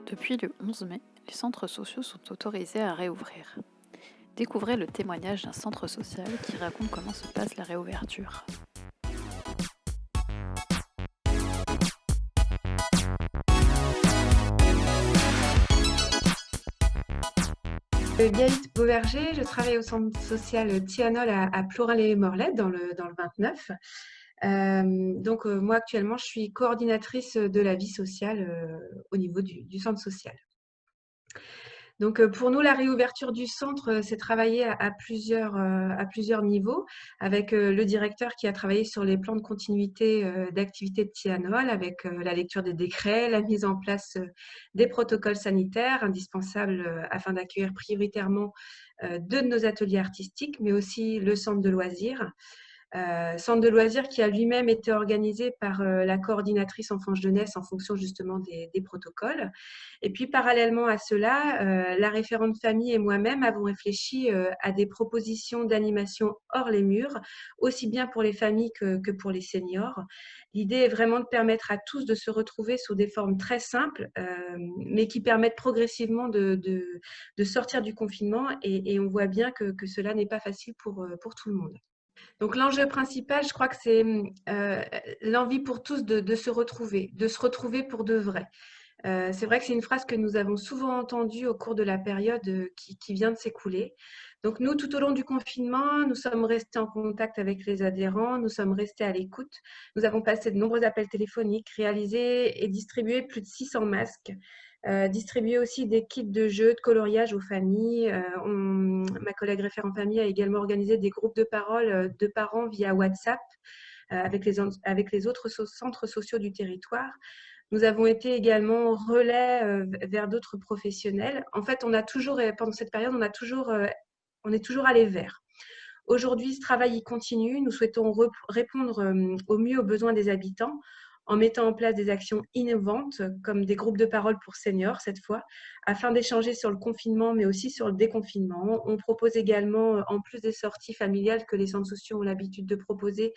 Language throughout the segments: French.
Depuis le 11 mai, les centres sociaux sont autorisés à réouvrir. Découvrez le témoignage d'un centre social qui raconte comment se passe la réouverture. Gaëlle Beauverger, je travaille au centre social Tianol à Plorin-les-Morlaix dans le 29. Moi actuellement, je suis coordinatrice de la vie sociale au niveau du centre social. Pour nous, la réouverture du centre, c'est travailler à plusieurs niveaux, avec le directeur qui a travaillé sur les plans de continuité d'activité de Tianol, avec la lecture des décrets, la mise en place des protocoles sanitaires indispensables afin d'accueillir prioritairement deux de nos ateliers artistiques, mais aussi le centre de loisirs. Centre de loisirs qui a lui-même été organisé par la coordinatrice enfance-jeunesse en fonction justement des protocoles. Et puis parallèlement à cela, la référente famille et moi-même avons réfléchi à des propositions d'animation hors les murs, aussi bien pour les familles que pour les seniors. L'idée est vraiment de permettre à tous de se retrouver sous des formes très simples, mais qui permettent progressivement de sortir du confinement. Et on voit bien que cela n'est pas facile pour tout le monde. Donc l'enjeu principal, je crois que c'est l'envie pour tous de se retrouver pour de vrai. C'est vrai que c'est une phrase que nous avons souvent entendue au cours de la période qui vient de s'écouler. Donc nous, tout au long du confinement, nous sommes restés en contact avec les adhérents, nous sommes restés à l'écoute. Nous avons passé de nombreux appels téléphoniques, réalisé et distribué plus de 600 masques, distribué aussi des kits de jeux, de coloriage aux familles. Ma collègue référent famille a également organisé des groupes de parole de parents via WhatsApp avec les autres centres sociaux du territoire. Nous avons été également relais vers d'autres professionnels. En fait, pendant cette période, on est toujours allé vers. Aujourd'hui, ce travail continue. Nous souhaitons répondre au mieux aux besoins des habitants en mettant en place des actions innovantes, comme des groupes de parole pour seniors cette fois, afin d'échanger sur le confinement, mais aussi sur le déconfinement. On propose également, en plus des sorties familiales que les centres sociaux ont l'habitude de proposer,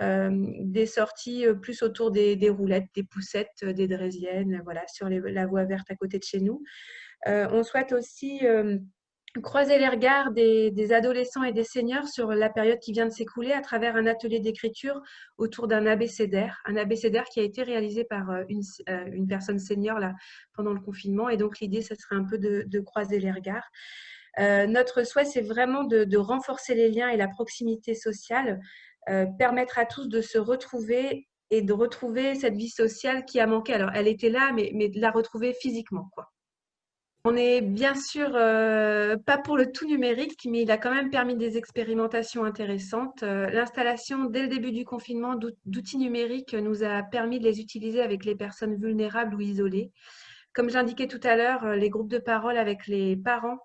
des sorties plus autour des roulettes, des poussettes, des draisiennes, voilà, sur la voie verte à côté de chez nous. On souhaite aussi croiser les regards des adolescents et des seniors sur la période qui vient de s'écouler à travers un atelier d'écriture autour d'un abécédaire qui a été réalisé par une personne senior là, pendant le confinement. Et donc, l'idée, ça serait un peu de croiser les regards. Notre souhait, c'est vraiment de renforcer les liens et la proximité sociale, permettre à tous de se retrouver et de retrouver cette vie sociale qui a manqué. Alors, elle était là, mais de la retrouver physiquement, quoi. On est bien sûr pas pour le tout numérique, mais il a quand même permis des expérimentations intéressantes. L'installation dès le début du confinement d'outils numériques nous a permis de les utiliser avec les personnes vulnérables ou isolées. Comme j'indiquais tout à l'heure, les groupes de parole avec les parents.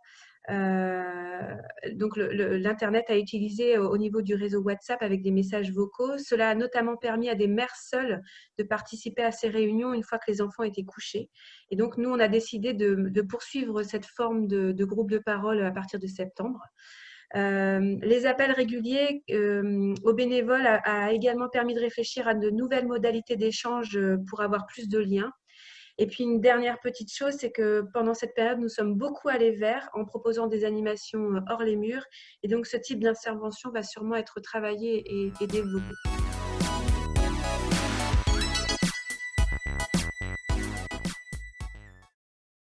L'Internet a utilisé au niveau du réseau WhatsApp avec des messages vocaux. Cela a notamment permis à des mères seules de participer à ces réunions une fois que les enfants étaient couchés. Et donc, nous, on a décidé de poursuivre cette forme de groupe de parole à partir de septembre. Les appels réguliers aux bénévoles a également permis de réfléchir à de nouvelles modalités d'échange pour avoir plus de liens. Et puis une dernière petite chose, c'est que pendant cette période, nous sommes beaucoup allés vers en proposant des animations hors les murs. Et donc ce type d'intervention va sûrement être travaillé et développé.